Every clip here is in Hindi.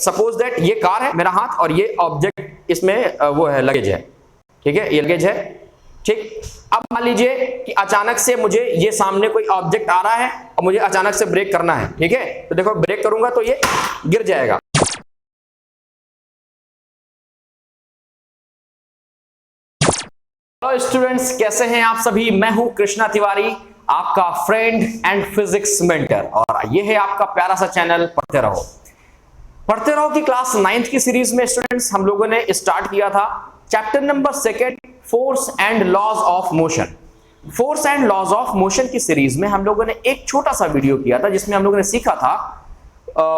सपोज दैट ये कार है मेरा हाथ और ये ऑब्जेक्ट इसमें वो है लगेज है, ठीक है, ये लगेज है, ठीक। अब मान लीजिए कि अचानक से मुझे ये सामने कोई ऑब्जेक्ट आ रहा है और मुझे अचानक से ब्रेक करना है, ठीक है, तो देखो ब्रेक करूंगा तो ये गिर जाएगा। हेलो स्टूडेंट्स, कैसे हैं आप सभी? मैं हूं कृष्णा तिवारी, आपका फ्रेंड एंड फिजिक्स मेंटर, और ये है आपका प्यारा सा चैनल पढ़ते रहो। पढ़ते रहो की क्लास 9th की सीरीज में स्टूडेंट्स हम लोगों ने स्टार्ट किया था chapter number 2 force and laws of motion. Force and laws of motion की सीरीज में हम लोगों ने एक छोटा सा वीडियो किया था जिसमें हम लोगों ने सीखा था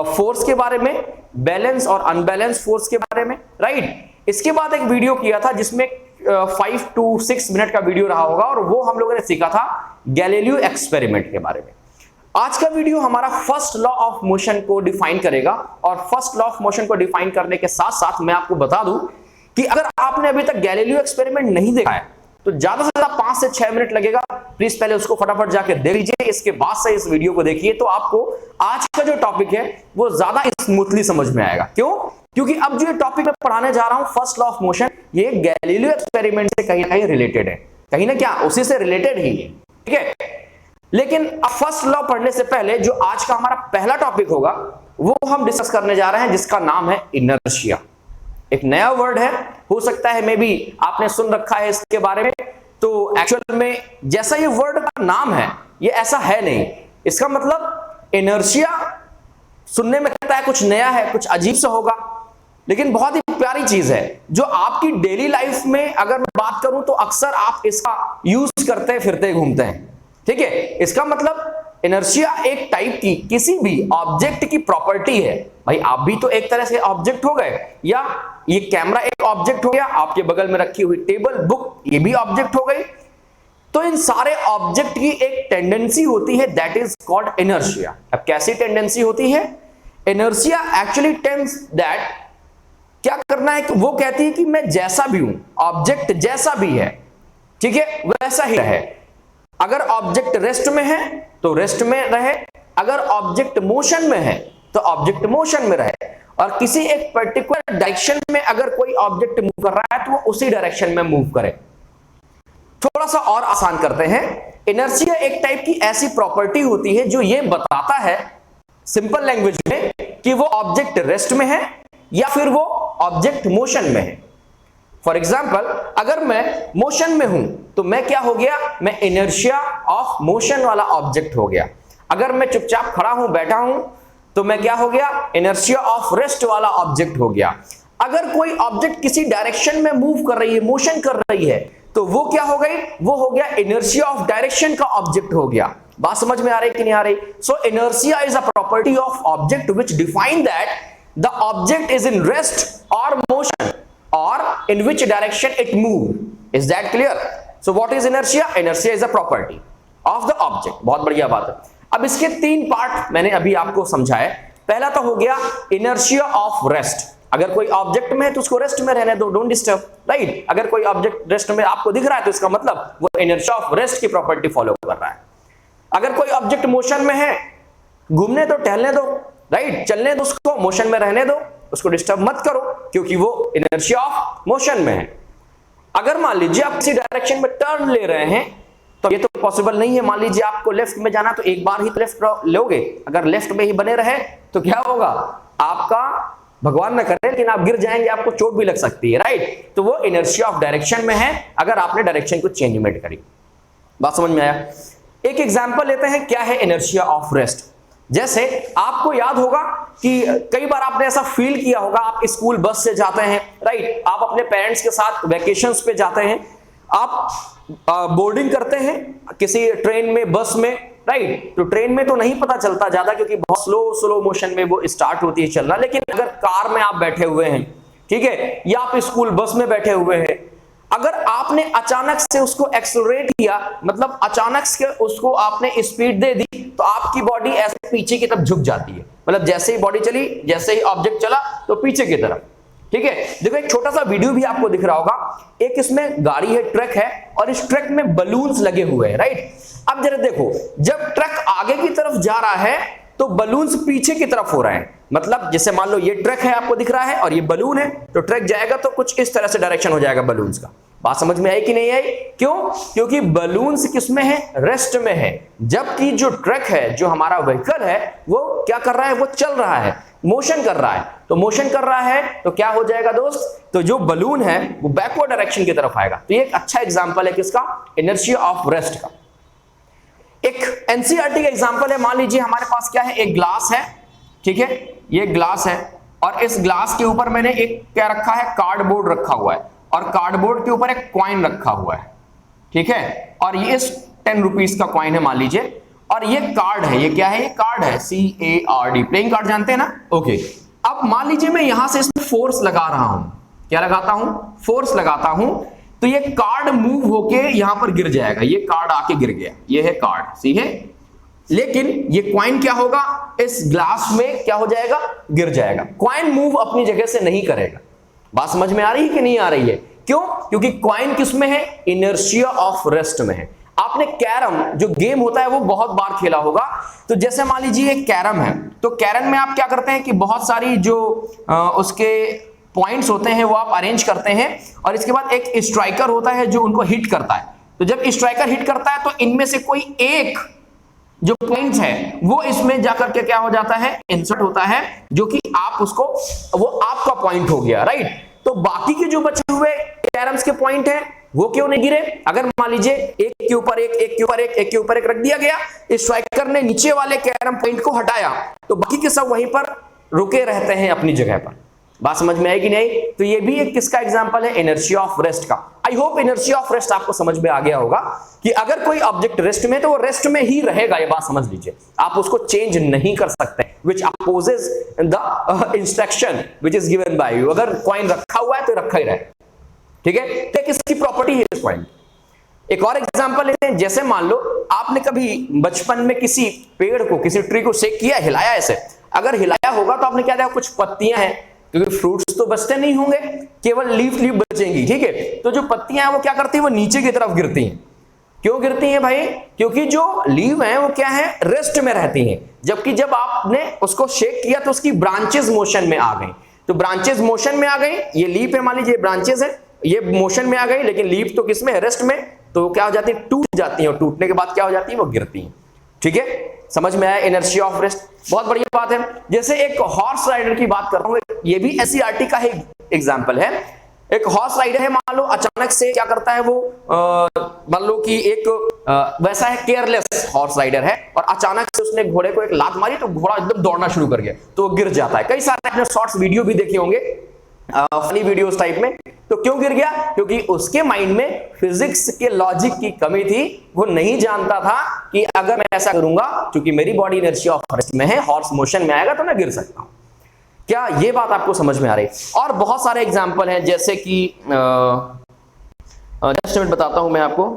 फोर्स के बारे में, बैलेंस और अनबैलेंस फोर्स के बारे में, राइट। इसके बाद एक वीडियो किया था जिसमें 5 to 6 मिनट का वीडियो रहा होगा और वो हम लोगों ने सीखा था गैलीलियो एक्सपेरिमेंट के बारे में। आज का वीडियो हमारा फर्स्ट लॉ ऑफ मोशन को डिफाइन करेगा, और फर्स्ट लॉ ऑफ मोशन को डिफाइन करने के साथ साथ मैं आपको बता दूं कि अगर आपने अभी तक गैलीलियो एक्सपेरिमेंट नहीं देखा है तो ज्यादा से ज्यादा 5 से 6 मिनट लगेगा, प्लीज पहले उसको फटाफट जाके देख लीजिए, इसके बाद से इस वीडियो को देखिए तो आपको आज का जो टॉपिक है वो ज्यादा स्मूथली समझ में आएगा। क्यों? क्योंकि अब जो ये टॉपिक मैं पढ़ाने जा रहा हूं फर्स्ट लॉ ऑफ मोशन, ये गैलीलियो एक्सपेरिमेंट से कहीं ना कहीं रिलेटेड है, कहीं ना क्या उसी से रिलेटेड ही है, ठीक है। लेकिन अब फर्स्ट लॉ पढ़ने से पहले जो आज का हमारा पहला टॉपिक होगा वो हम डिस्कस करने जा रहे हैं, जिसका नाम है इनर्शिया। एक नया वर्ड है, हो सकता है मे बी आपने सुन रखा है इसके बारे में, तो एक्चुअल में जैसा ये वर्ड का नाम है ये ऐसा है नहीं। इसका मतलब इनर्शिया सुनने में लगता है कुछ नया है, कुछ अजीब सा होगा, लेकिन बहुत ही प्यारी चीज है जो आपकी डेली लाइफ में अगर मैं बात करूं तो अक्सर आप इसका यूज करते फिरते घूमते हैं, ठीक है। इसका मतलब इनर्शिया एक टाइप की किसी भी ऑब्जेक्ट की प्रॉपर्टी है। भाई आप भी तो एक तरह से ऑब्जेक्ट हो गए, या ये कैमरा एक ऑब्जेक्ट हो गया, आपके बगल में रखी हुई टेबल, बुक, ये भी ऑब्जेक्ट हो गई। तो इन सारे ऑब्जेक्ट की एक टेंडेंसी होती है, दैट इज कॉल्ड इनर्शिया। अब कैसी टेंडेंसी होती है? इनर्शिया एक्चुअली टेंड्स दैट क्या करना है कि वो कहती है कि मैं जैसा भी हूं, ऑब्जेक्ट जैसा भी है, ठीक है, वैसा ही रहे। अगर ऑब्जेक्ट रेस्ट में है तो रेस्ट में रहे, अगर ऑब्जेक्ट मोशन में है तो ऑब्जेक्ट मोशन में रहे, और किसी एक पर्टिकुलर डायरेक्शन में अगर कोई ऑब्जेक्ट मूव कर रहा है तो वो उसी डायरेक्शन में मूव करे। थोड़ा सा और आसान करते हैं, इनर्शिया एक टाइप की ऐसी प्रॉपर्टी होती है जो ये बताता है सिंपल लैंग्वेज में कि वो ऑब्जेक्ट रेस्ट में है या फिर वो ऑब्जेक्ट मोशन में है। फॉर एग्जाम्पल, अगर मैं मोशन में हूं तो मैं क्या हो गया? मैं इनर्शिया ऑफ मोशन वाला ऑब्जेक्ट हो गया। अगर मैं चुपचाप खड़ा हूं, बैठा हूं, तो मैं क्या हो गया? इनर्शिया ऑफ रेस्ट वाला ऑब्जेक्ट हो गया। अगर कोई ऑब्जेक्ट किसी डायरेक्शन में मूव कर रही है, मोशन कर रही है, तो वो क्या हो गई? वो हो गया इनर्शिया ऑफ डायरेक्शन का ऑब्जेक्ट हो गया। बात समझ में आ रही कि नहीं आ रही? So inertia is a property of object which define that the object is in rest or motion or in which direction it move. Is that clear? So what is inertia? Inertia is a property of the object. बहुत बढ़िया बात है। अब इसके 3 पार्ट मैंने अभी आपको समझाए। पहला तो हो गया inertia of rest। अगर कोई ऑब्जेक्ट में है तो उसको रेस्ट में रहने दो, डोंट डिस्टर्ब, राइट। अगर कोई ऑब्जेक्ट रेस्ट में आपको दिख रहा है तो इसका मतलब वो inertia of rest की प्रॉपर्टी फॉलो कर रहा है। अगर कोई ऑब्जेक्ट मोशन में है, घूमने दो, टहलने दो, राइट, चलने दो, उसको मोशन में रहने दो, उसको डिस्टर्ब मत करो क्योंकि वो इनर्शिया ऑफ मोशन में है। अगर मान लीजिए आप किसी डायरेक्शन में टर्न ले रहे हैं तो ये तो पॉसिबल नहीं है। मान लीजिए आपको लेफ्ट में जाना तो एक बार ही लेफ्ट लोगे, अगर लेफ्ट में ही बने रहे तो क्या होगा? आपका भगवान न करे लेकिन आप गिर जाएंगे, आपको चोट भी लग सकती है, राइट। तो वो इनर्शिया ऑफ डायरेक्शन में है अगर आपने डायरेक्शन को चेंज मेड करी। बात समझ में आया? एक एग्जाम्पल लेते हैं, क्या है इनर्शिया ऑफ रेस्ट। जैसे आपको याद होगा कि कई बार आपने ऐसा फील किया होगा, आप स्कूल बस से जाते हैं, राइट, आप अपने पेरेंट्स के साथ वेकेशंस पे जाते हैं, आप बोर्डिंग करते हैं किसी ट्रेन में, बस में, राइट। तो ट्रेन में तो नहीं पता चलता ज्यादा क्योंकि बहुत स्लो मोशन में वो स्टार्ट होती है चलना, लेकिन अगर कार में आप बैठे हुए हैं, ठीक है, या आप स्कूल बस में बैठे हुए हैं, अगर आपने अचानक से उसको एक्सेलरेट किया, मतलब अचानक से उसको आपने स्पीड दे दी, तो आपकी बॉडी ऐसे पीछे की तरफ झुक जाती है। मतलब जैसे ही बॉडी चली, जैसे ही ऑब्जेक्ट चला तो पीछे की तरफ, ठीक है। देखो एक छोटा सा वीडियो भी आपको दिख रहा होगा, एक इसमें गाड़ी है, ट्रक है, और इस ट्रक में बलून्स लगे हुए हैं, राइट। अब जरा देखो, जब ट्रक आगे की तरफ जा रहा है तो बलून्स पीछे की तरफ हो रहे हैं। मतलब जैसे मान लो ये ट्रैक है, आपको दिख रहा है, और ये बलून है, तो ट्रैक जाएगा तो कुछ इस तरह से डायरेक्शन हो जाएगा बलून्स का। बात समझ में आई कि नहीं आई? क्यों? क्योंकि बलून्स किस में है? रेस्ट में है, जबकि जो ट्रैक है, जो हमारा व्हीकल है, वो क्या कर रहा है? वो चल रहा है, मोशन कर रहा है। तो मोशन कर रहा है तो क्या हो जाएगा दोस्त? तो जो बलून है वो बैकवर्ड डायरेक्शन की तरफ आएगा। तो ये एक अच्छा एग्जांपल है किसका? इनर्शिया ऑफ रेस्ट का। एक एनसीईआरटी का एग्जांपल है, मान लीजिए हमारे पास क्या है? एक ग्लास है, ठीक है, ये ग्लास है, और इस ग्लास के ऊपर मैंने एक क्या रखा है? कार्डबोर्ड रखा हुआ है, और कार्डबोर्ड के ऊपर एक कॉइन रखा हुआ है, ठीक है, और ये 10 रुपीज का कॉइन है मान लीजिए, और ये कार्ड है। ये क्या है? ये कार्ड है, CARD, प्लेइंग कार्ड जानते हैं ना? ओके। अब मान लीजिए मैं यहां से इसमें फोर्स लगा रहा हूं। क्या लगाता हूं? फोर्स लगाता हूं, तो ये कार्ड मूव होके यहां पर गिर जाएगा। ये कार्ड आके गिर गया, ये है कार्ड, सी है। लेकिन ये कॉइन क्या होगा? इस ग्लास में क्या हो जाएगा? गिर जाएगा। कॉइन मूव अपनी जगह से नहीं करेगा। बात समझ में आ रही है कि नहीं आ रही है? क्यों? क्योंकि कॉइन किस में है? इनर्शिया ऑफ रेस्ट में है। आपने कैरम जो गेम होता है वो बहुत बार खेला होगा। तो जैसे मान लीजिए एक कैरम है, तो कैरम में आप क्या करते हैं कि बहुत सारी जो उसके पॉइंट्स होते हैं वो आप अरेंज करते हैं, और इसके बाद एक स्ट्राइकर होता है जो उनको हिट करता है। तो जब स्ट्राइकर हिट करता है तो इनमें से कोई एक जो पॉइंट्स है वो इसमें जाकर के क्या हो जाता है? इंसर्ट होता है, जो कि आप उसको, वो आपका पॉइंट हो गया, राइट। तो बाकी के जो बचे हुए कैरम्स के पॉइंट हैं वो क्यों नहीं गिरे? अगर मान लीजिए एक के ऊपर एक, एक के ऊपर एक, एक के ऊपर एक रख दिया गया, स्ट्राइकर ने नीचे वाले कैरम पॉइंट को हटाया, तो बाकी के सब वहीं पर रुके रहते हैं अपनी जगह पर। बात समझ में आई कि नहीं? तो ये भी एक किसका एग्जांपल है? इनर्शिया ऑफ रेस्ट का। I hope inertia of rest आपको समझ में आ गया होगा कि अगर कोई ऑब्जेक्ट रेस्ट में तो वो रेस्ट में ही रहेगा। ये बात समझ लीजिए, आप उसको चेंज नहीं कर सकते, which opposes the instruction which is given by you। अगर कॉइन रखा हुआ है तो रखा ही रहे, ठीक है। तो किसकी प्रॉपर्टी है इस पॉइंट? एक और एग्जांपल लेते हैं। जैसे मान लो आपने कभी बचपन में किसी पेड़ को, किसी ट्री को शेक किया, हिलाया ऐसे। अगर हिलाया होगा तो आपने क्या देखा? कुछ पत्तियां हैं, क्योंकि फ्रूट्स तो बचते नहीं होंगे, केवल लीफ बचेंगी, ठीक है। तो जो पत्तियां हैं वो क्या करती हैं? वो नीचे की तरफ गिरती हैं। क्यों गिरती हैं भाई? क्योंकि जो लीव है वो क्या है? रेस्ट में रहती हैं। जबकि जब आपने उसको शेक किया तो उसकी ब्रांचेस मोशन में आ गई। तो ब्रांचेस मोशन में आ गई, ये लीफ है, मान लीजिए ब्रांचेस है, ये मोशन में आ गई, लेकिन लीफ तो किस में है? रेस्ट में। तो क्या हो जाती है? टूट जाती है, और टूटने के बाद क्या हो जाती है? वो गिरती हैं, ठीक है। समझ में आया इनर्शिया ऑफ रेस्ट? बहुत बढ़िया बात है। जैसे एक हॉर्स राइडर की बात कर रहा हूं, ये भी एनसीईआरटी का ही एग्जांपल है। एक हॉर्स राइडर है, मान लो अचानक से क्या करता है वो, मान लो कि एक वैसा है केयरलेस हॉर्स राइडर है, और अचानक से उसने घोड़े को एक लात मारी तो घोड़ा एकदम दौड़ना शुरू कर गया, तो वो गिर जाता है। कई सारे आपने शॉर्ट्स वीडियो भी देखे होंगे, फनी वीडियोस टाइप में। तो क्यों गिर गया? क्योंकि उसके माइंड में फिजिक्स के लॉजिक की कमी थी। वो नहीं जानता था कि अगर मैं ऐसा करूंगा, क्योंकि मेरी बॉडी इनर्शिया ऑफ रेस्ट में है, हॉर्स मोशन में आएगा तो मैं गिर सकता हूं। क्या ये बात आपको समझ में आ रही है? और बहुत सारे एग्जाम्पल हैं, जैसे कि जस्ट मिनट बताता हूं मैं आपको।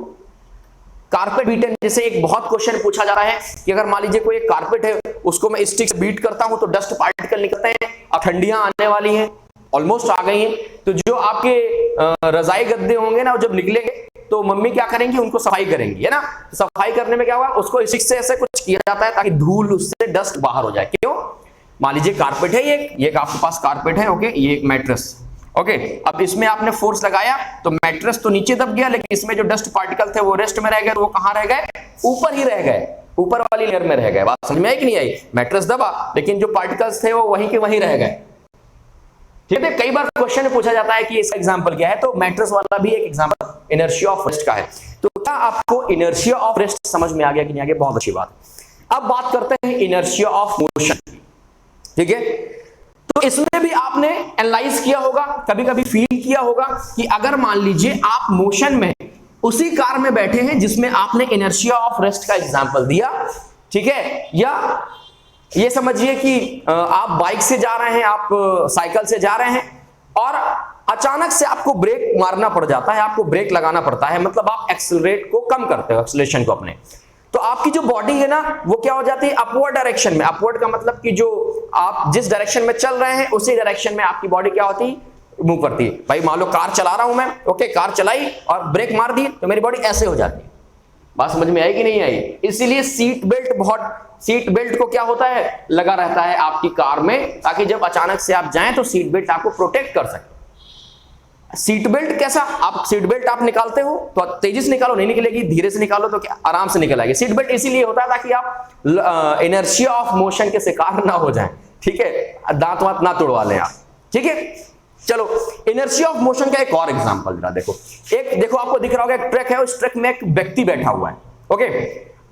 कारपेट बीटन, जैसे एक बहुत क्वेश्चन पूछा जा रहा है कि अगर मान लीजिए कोई एक कारपेट है, उसको मैं स्टिक से बीट करता हूं तो डस्ट पार्टिकल निकलते हैं। अब ठंडियां आने वाली हैं, ऑलमोस्ट आ गई हैं, तो जो आपके रजाई गद्दे होंगे ना, जब निकलेंगे तो मम्मी क्या करेंगी? उनको सफाई करेंगी, है ना। सफाई करने में क्या होगा? उसको स्टिक से ऐसे कुछ किया जाता है ताकि धूल, उससे डस्ट बाहर हो जाए। क्यों? मान लीजिए कारपेट है, ये आपके पास कारपेट है, ओके, ये एक मैट्रेस, ओके। अब इसमें आपने फोर्स लगाया तो मैट्रेस तो नीचे दब गया, लेकिन इसमें जो डस्ट पार्टिकल थे वो रेस्ट में रह गए। तो वो कहां रह गए? ऊपर ही रह गए, ऊपर वाली लेयर में रह गए। बात समझ में आई कि नहीं आई? मैट्रेस दबा, लेकिन जो पार्टिकल्स थे वो वहीं के वहीं रह गए, ठीक है। कई बार क्वेश्चन पूछा जाता है कि इसका एग्जांपल क्या है, तो मैट्रेस वाला भी एक एग्जांपल इनर्शिया ऑफ रेस्ट का है। तो क्या आपको इनर्शिया ऑफ रेस्ट समझ में आ गया कि नहीं आ गया? बहुत अच्छी बात। अब बात करते हैं इनर्शिया ऑफ मोशन, ठीक है। तो इसमें भी आपने एनालाइज किया होगा, कभी कभी फील किया होगा कि अगर मान लीजिए आप मोशन में उसी कार में बैठे हैं जिसमें आपने इनर्शिया ऑफ रेस्ट का एग्जांपल दिया, ठीक है, या ये समझिए कि आप बाइक से जा रहे हैं, आप साइकिल से जा रहे हैं, और अचानक से आपको ब्रेक मारना पड़ जाता है, आपको ब्रेक लगाना पड़ता है, मतलब आप एक्सेलरेट को कम करते हो, एक्सेलरेशन को अपने। तो आपकी जो बॉडी है ना, वो क्या हो जाती है? अपवर्ड डायरेक्शन में। अपवर्ड का मतलब कि जो आप जिस डायरेक्शन में चल रहे हैं उसी डायरेक्शन में आपकी बॉडी क्या होती है? मूव करती है। भाई मान लो कार चला रहा हूं मैं, ओके, कार चलाई और ब्रेक मार दी तो मेरी बॉडी ऐसे हो जाती है, बात समझ में आई कि नहीं आई? इसीलिए सीट बेल्ट को क्या होता है, लगा रहता है आपकी कार में, ताकि जब अचानक से आप जाएं तो सीट बेल्ट आपको प्रोटेक्ट कर सके। सीट बेल्ट कैसा, आप सीट बेल्ट आप निकालते हो तो तेजी से निकालो, नहीं निकलेगी, धीरे से निकालो तो क्या आराम से निकल आएगी। सीट बेल्ट इसीलिए होता है ताकि आप इनर्शिया ऑफ मोशन के शिकार ना हो जाएं, ठीक है, दांत वांत ना तोड़वा लें आप, ठीक है। चलो, इनर्शिया ऑफ मोशन का एक और एग्जांपल जरा देखो। देखो आपको दिख रहा होगा एक ट्रक है, उस ट्रक में एक व्यक्ति बैठा हुआ है, ओके।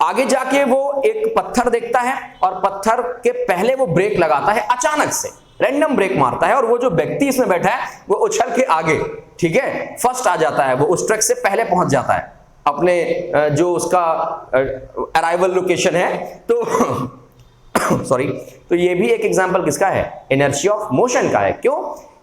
आगे जाके वो एक पत्थर देखता है और पत्थर के पहले वो ब्रेक लगाता है, अचानक से रैंडम ब्रेक मारता है, और वो जो व्यक्ति इसमें बैठा है वो उछल के आगे, ठीक है, फर्स्ट आ जाता है, वो उस ट्रक से पहले पहुंच जाता है अपने जो उसका अराइवल लोकेशन है। तो सॉरी, तो ये भी एक एग्जांपल किसका है, इनर्शिया ऑफ मोशन का है। क्यों?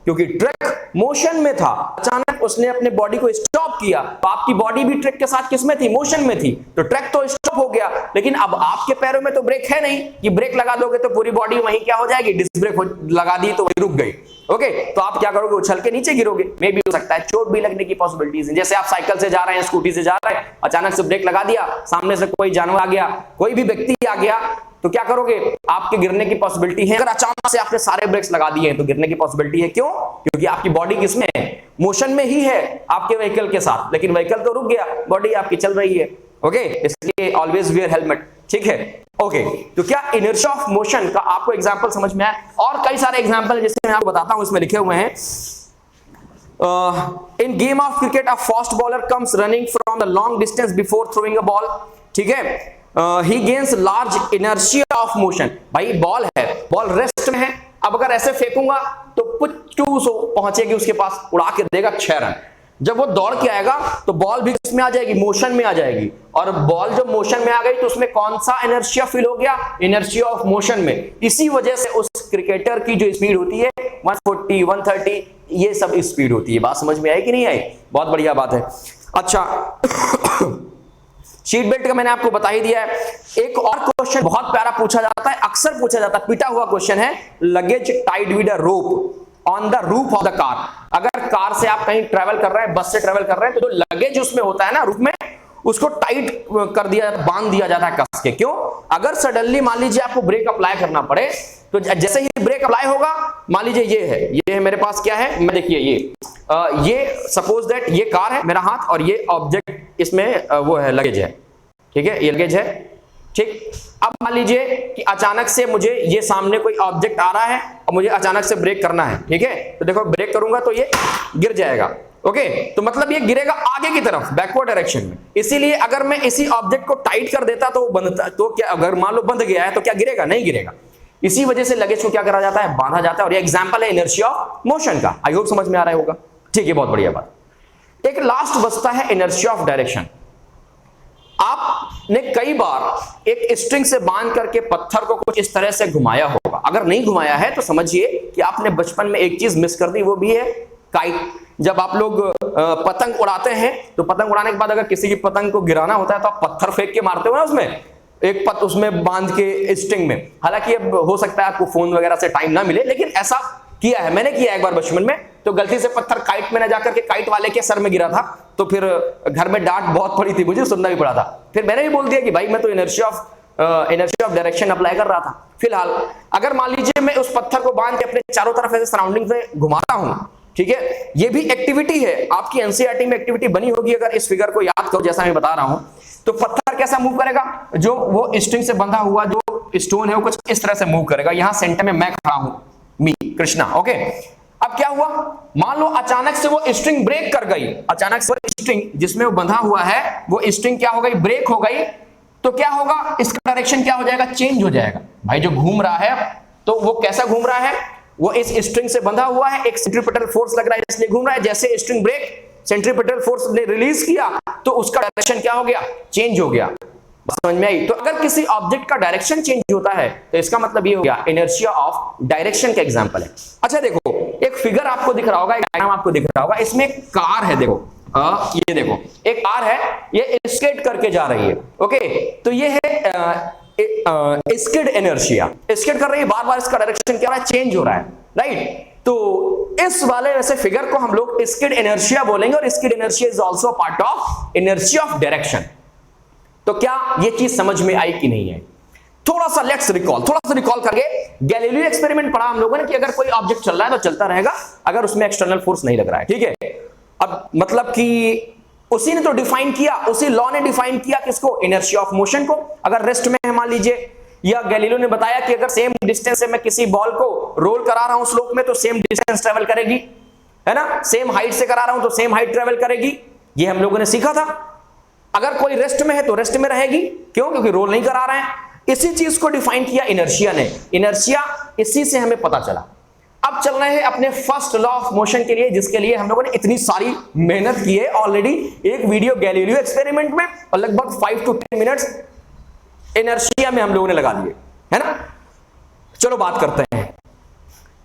क्योंकि ट्रक मोशन में था, अचानक उसने अपने बॉडी को स्टॉप किया, तो आपकी बॉडी भी ट्रक के साथ किसमें थी, मोशन में थी, तो ट्रक तो स्टॉप हो गया, लेकिन अब आपके पैरों में तो ब्रेक है नहीं कि ब्रेक लगा दोगे तो पूरी बॉडी वहीं क्या हो जाएगी, डिस्क ब्रेक लगा दी तो वहीं रुक गई, ओके। तो आप क्या करोगे, उछल के नीचे गिरोगे, मे भी हो सकता है चोट भी लगने की पॉसिबिलिटीज है। जैसे आप साइकिल से जा रहे हैं, स्कूटी से जा रहे हैं, अचानक से ब्रेक लगा दिया, सामने से कोई जानवर आ गया, कोई भी व्यक्ति आ गया, तो क्या करोगे, आपके गिरने की पॉसिबिलिटी है। अगर अचानक से आपने सारे ब्रेक्स लगा दिए हैं तो गिरने की पॉसिबिलिटी है। क्यों? क्योंकि आपकी बॉडी किसमें है, मोशन में ही है आपके व्हीकल के साथ, लेकिन व्हीकल तो रुक गया, बॉडी आपकी चल रही है, ओके। इसलिए ऑलवेज वियर हेलमेट, ठीक है, ओके। तो क्या इनर्शिया ऑफ मोशन का आपको एग्जांपल समझ में आया? और कई सारे एग्जांपल जैसे मैं आपको बताता हूं, इसमें लिखे हुए हैं। इन game of cricket a fast bowler comes running from the long distance before throwing a ball, ठीक है। ही gains large inertia of motion. भाई बॉल है, बॉल रेस्ट में है, अब अगर ऐसे फेंकूंगा तो पुच्चू सो पहुंचेगी उसके पास, उड़ा के देगा 6 रन। जब वो दौड़ के आएगा तो बॉल भी किसमें आ जाएगी, मोशन में आ जाएगी, और बॉल जब मोशन में आ गई तो उसमें कौन सा इनर्शिया फील हो गया, इनर्शिया ऑफ मोशन में। इसी वजह से उस क्रिकेटर की जो स्पीड होती है 140, 130, ये सब स्पीड होती है। बात समझ में आई कि नहीं आई? बहुत बढ़िया बात है। अच्छा, सीट बेल्ट का मैंने आपको बता ही दिया है। एक और क्वेश्चन बहुत प्यारा पूछा जाता है, अक्सर पूछा जाता है, पीटा हुआ क्वेश्चन है, luggage tied with a rope on the roof of the car. अगर कार से आप कहीं ट्रेवल कर रहे हैं, बस से ट्रेवल कर रहे हैं, तो जो लगेज उसमें होता है ना रूफ में, उसको टाइट कर दिया, बांध दिया जाता है कस के। क्यों? अगर सडनली मान लीजिए आपको ब्रेक अप्लाई करना पड़े, तो जैसे ही ब्रेक अप्लाई होगा, मान लीजिए ये है मेरे पास, क्या है, मैं देखिए ये सपोज दैट ये कार है मेरा हाथ, और ये ऑब्जेक्ट इसमें वो है, लगेज है, ठीक है, ये लगेज है, ठीक। अब मान लीजिए कि अचानक से मुझे ये सामने कोई ऑब्जेक्ट आ रहा है और मुझे अचानक से ब्रेक करना है, ठीक है। तो देखो ब्रेक करूंगा तो ये गिर जाएगा, ओके। तो मतलब ये गिरेगा आगे की तरफ, बैकवर्ड डायरेक्शन में। इसीलिए अगर मैं इसी ऑब्जेक्ट को टाइट कर देता तो बंधता, तो क्या, अगर मान लो बंध गया है तो क्या गिरेगा? नहीं गिरेगा। इसी वजह से लगेज को क्या करा जाता है, बांधा जाता है, और ये एग्जांपल है इनर्शिया ऑफ मोशन का। आई होप समझ में आ रहा होगा, ठीक है, बहुत बढ़िया बात। एक लास्ट बचता है इनर्शिया ऑफ डायरेक्शन। आपने कई बार एक स्ट्रिंग से बांध करके पत्थर को कुछ इस तरह से घुमाया होगा। अगर नहीं घुमाया है तो समझिए कि आपने बचपन में एक चीज मिस कर दी, वो भी है काइट। जब आप लोग पतंग उड़ाते हैं तो पतंग उड़ाने के बाद अगर किसी की पतंग को गिराना होता है तो आप पत्थर फेंक के मारते हो ना, उसमें एक उसमें बांध के स्ट्रिंग में। हालांकि अब हो सकता है आपको फोन वगैरह से टाइम ना मिले, लेकिन ऐसा किया है, मैंने किया एक बार बचपन में। तो गलती से पत्थर काइट में न जाकर के काइट वाले के सर में गिरा था, तो फिर घर में डांट बहुत पड़ी थी, मुझे सुनना भी पड़ा था। फिर मैंने भी बोल दिया कि भाई मैं तो इनर्शिया ऑफ डायरेक्शन अप्लाई कर रहा था। फिलहाल अगर मान लीजिए मैं उस पत्थर को बांध के अपने चारों तरफ ऐसे सराउंडिंग में घुमाता हूं, ठीक है, ये भी एक्टिविटी है, आपकी एनसीईआरटी में एक्टिविटी बनी होगी। अगर इस फिगर को याद करो जैसा मैं बता रहा हूं, तो पत्थर कैसा मूव करेगा, जो वो स्ट्रिंग से बंधा हुआ जो स्टोन है वो कुछ इस तरह से मूव करेगा। यहां सेंटर में मैं खड़ा हूं, मी कृष्णा, ओके। अब क्या हुआ, मान लो अचानक से वो स्ट्रिंग ब्रेक कर गई, अचानक से स्ट्रिंग जिसमें वो बंधा हुआ है वो स्ट्रिंग क्या हो गई, ब्रेक हो गई। तो क्या होगा, इसका डायरेक्शन क्या हो जाएगा, चेंज हो जाएगा। भाई जो घूम रहा है तो वो कैसा घूम रहा है, वो इस स्ट्रिंग से बंधा हुआ है, एक सेंट्रीपिटल फोर्स लग रहा है इसलिए घूम रहा है। जैसे स्ट्रिंग ब्रेक, सेंट्रीपिटल फोर्स ने रिलीज किया तो उसका डायरेक्शन क्या हो गया, चेंज हो गया। समझ में आई? तो अगर किसी ऑब्जेक्ट का डायरेक्शन चेंज होता है तो इसका मतलब ये हो गया इनर्शिया ऑफ डायरेक्शन का एग्जांपल है। अच्छा देखो, एक फिगर आपको दिख रहा होगा, एक डायग्राम आपको दिख रहा होगा, इसमें एक कार है, देखो ये देखो एक कार है, ये स्केट करके जा रही है, ओके। तो ये है स्किड इनर्शिया, स्केट कर रही है, बार बार इसका डायरेक्शन क्या हो रहा है, चेंज हो रहा है, राइट। तो इस वाले वैसे फिगर को हम लोग स्किड इनर्शिया बोलेंगे, और skid inertia is also part of inertia of direction. तो क्या ये चीज समझ में आई कि नहीं आई? थोड़ा सा रिकॉल करके गैलीलियो एक्सपेरिमेंट पढ़ा हम लोगों ने कि अगर कोई ऑब्जेक्ट चल रहा है तो चलता रहेगा अगर उसमें एक्सटर्नल फोर्स नहीं लग रहा है, ठीक है। अब मतलब कि उसी ने तो डिफाइन किया, उसी लॉ ने डिफाइन किया किसको? इनर्शिया ऑफ मोशन को। अगर रेस्ट में है मान लीजिए, या गैलीलियो ने बताया कि अगर सेम डिस्टेंस से मैं किसी बॉल को रोल करा रहा हूं स्लोप में तो सेम डिस्टेंस ट्रेवल करेगी, है ना। सेम हाइट से करा रहा हूं तो सेम हाइट ट्रेवल करेगी, ये हम लोगों ने सीखा था। अगर कोई रेस्ट में है तो रेस्ट में रहेगी, क्यों? क्योंकि रोल नहीं करा रहे हैं। इसी चीज को डिफाइन किया इनर्शिया ने। इनर्शिया इसी से हमें पता चला। अब चल रहे हैं अपने फर्स्ट लॉ ऑफ मोशन के लिए, जिसके लिए हम लोगों ने इतनी सारी मेहनत की है ऑलरेडी। एक वीडियो गैलीलियो एक्सपेरिमेंट में और लगभग 5 to 10 मिनट्स इनर्शिया में हम लोगों ने लगा दिए, है ना। चलो बात करते हैं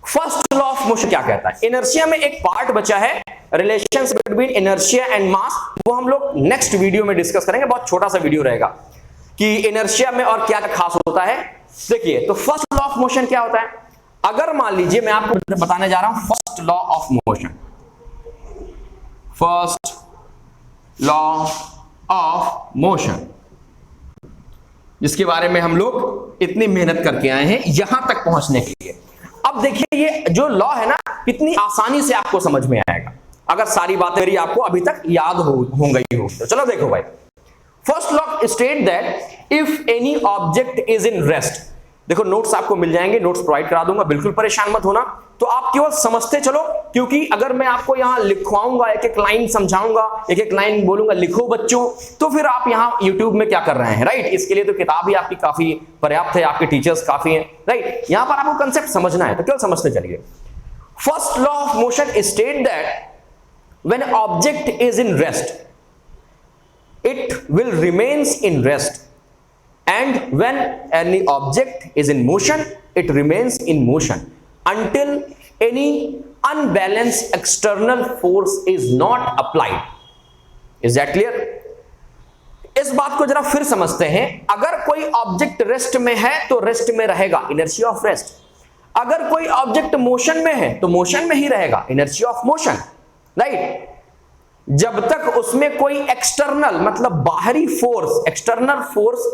फर्स्ट लॉ ऑफ मोशन क्या कहता है। इनर्शिया में एक पार्ट बचा है, relations between inertia and mass, वो हम लोग नेक्स्ट वीडियो में डिस्कस करेंगे। बहुत छोटा सा वीडियो रहेगा कि इनर्शिया में और क्या खास होता है। देखिए, तो फर्स्ट लॉ ऑफ मोशन क्या होता है? अगर मान लीजिए मैं आपको बताने जा रहा हूं first law of motion, first law of motion, जिसके बारे में हम लोग इतनी मेहनत करके आए हैं यहां तक पहुंचने के लिए। अब देखिए, ये जो लॉ है ना, कितनी आसानी से आपको समझ में आएगा अगर सारी बातें मेरी आपको अभी तक याद हो गई हो तो। चलो देखो भाई, first law state that if any object is in rest. देखो नोट्स आपको मिल जाएंगे, नोट्स प्रोवाइड करा दूंगा, बिल्कुल परेशान मत होना। तो आप केवल समझते चलो, क्योंकि अगर मैं आपको यहां लिखवाऊंगा, एक एक लाइन समझाऊंगा, एक एक लाइन बोलूंगा लिखो बच्चों, तो फिर आप यहां YouTube में क्या कर रहे हैं, राइट। इसके लिए तो किताब ही आपकी काफी पर्याप्त है, आपके टीचर्स काफी हैं, राइट। यहां पर आपको कंसेप्ट समझना है तो केवल समझते चलिए। First law of motion state that when object is in rest it will remains in rest, and when any object is in motion it remains in motion until any unbalanced external force is not applied. Is that clear? इस बात को जरा फिर समझते हैं। अगर कोई ऑब्जेक्ट रेस्ट में है तो रेस्ट में रहेगा, इनर्शिया ऑफ रेस्ट। अगर कोई ऑब्जेक्ट मोशन में है तो मोशन में ही रहेगा, इनर्शिया ऑफ मोशन, राइट। जब तक उसमें कोई एक्सटर्नल मतलब बाहरी फोर्स, एक्सटर्नल फोर्स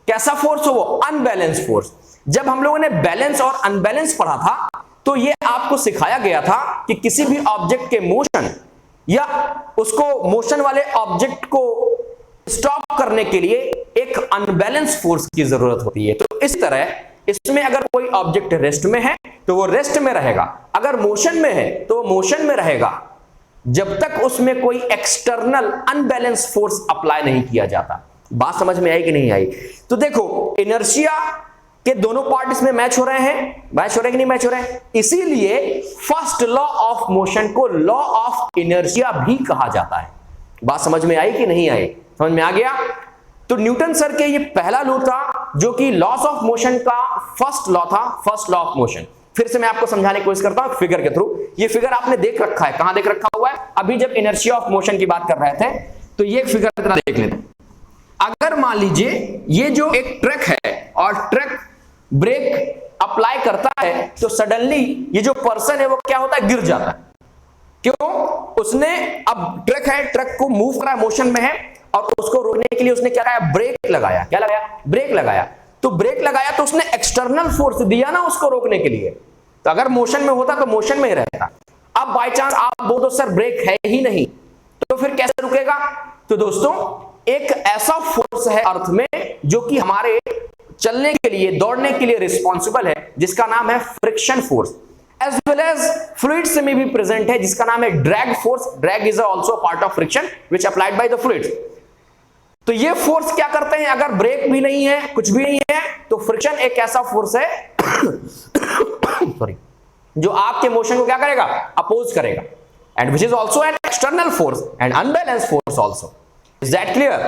कैसा फोर्स हो? वो अनबैलेंस फोर्स। जब हम लोगों ने बैलेंस और अनबैलेंस पढ़ा था तो ये आपको सिखाया गया था कि किसी भी ऑब्जेक्ट के मोशन या उसको मोशन वाले ऑब्जेक्ट को स्टॉप करने के लिए एक अनबैलेंस फोर्स की जरूरत होती है। तो इस तरह इसमें अगर कोई ऑब्जेक्ट रेस्ट में है तो वो रेस्ट में रहेगा, अगर मोशन में है तो वो मोशन में रहेगा, जब तक उसमें कोई एक्सटर्नल अनबैलेंस फोर्स अप्लाई नहीं किया जाता। बात समझ में आई कि नहीं आई? तो देखो, इनर्शिया के दोनों पार्ट इसमें मैच हो रहे हैं, मैच हो रहे हैं कि नहीं मैच हो रहे हैं। इसीलिए फर्स्ट लॉ ऑफ मोशन को लॉ ऑफ इनर्शिया भी कहा जाता है। बात समझ में आई कि नहीं आई? समझ में आ गया? तो न्यूटन सर के ये पहला लॉ था जो कि लॉस ऑफ मोशन का फर्स्ट लॉ था, फर्स्ट लॉ ऑफ मोशन। फिर से मैं आपको समझाने की कोशिश करता हूं फिगर के थ्रू। ये फिगर आपने देख रखा है, कहां देख रखा हुआ है? अभी जब इनर्शिया ऑफ मोशन की बात कर रहे थे तो ये फिगर तरह देख लेते। अगर मान लीजिए ये जो एक ट्रक है और ट्रक ब्रेक अप्लाई करता है तो सडनली ये जो पर्सन है वो क्या होता है? गिर जाता है। क्यों? उसने, अब ट्रक है, ट्रक को मूव करा, मोशन में है, और उसको रोकने के लिए उसने क्या लगाया? ब्रेक लगाया। क्या लगाया? ब्रेक लगाया। तो ब्रेक लगाया तो उसने एक्सटर्नल फोर्स दिया ना उसको रोकने के लिए। तो अगर मोशन में होता तो मोशन में ही रहता। अब बाय चांस आप बोलो तो सर ब्रेक है ही नहीं, तो फिर कैसे रुकेगा? तो दोस्तों, एक ऐसा फोर्स है अर्थ में जो कि हमारे चलने के लिए, दौड़ने के लिए रिस्पॉन्सिबल है, जिसका नाम है friction force. As well as fluids में भी प्रेजेंट है, जिसका नाम है drag force. Drag is also part of friction which applied by the fluids. तो ये फोर्स क्या करते हैं? अगर ब्रेक भी नहीं है, कुछ भी नहीं है, तो फ्रिक्शन एक ऐसा फोर्स है सॉरी, जो आपके मोशन को क्या करेगा? अपोज करेगा, and which is also an external force and unbalanced force also. Is that clear?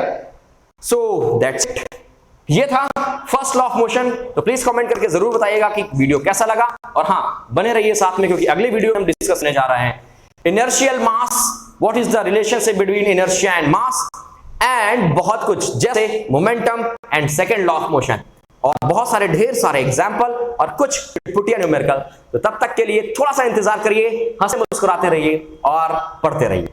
So that's it. ये था फर्स्ट लॉ ऑफ मोशन। तो प्लीज कमेंट करके जरूर बताइएगा कि वीडियो कैसा लगा, और हाँ, बने रहिए साथ में, क्योंकि अगले वीडियो में हम डिस्कस करने जा रहे हैं inertial mass, what is the relationship between inertia and mass, and बहुत कुछ जैसे momentum and second law of motion, और बहुत सारे ढेर सारे एग्जाम्पल और कुछ पुटिया न्यूमेरिकल। तो तब तक के लिए थोड़ा सा इंतजार करिए, हंसे मुस्कुराते रहिए और पढ़ते रहिए।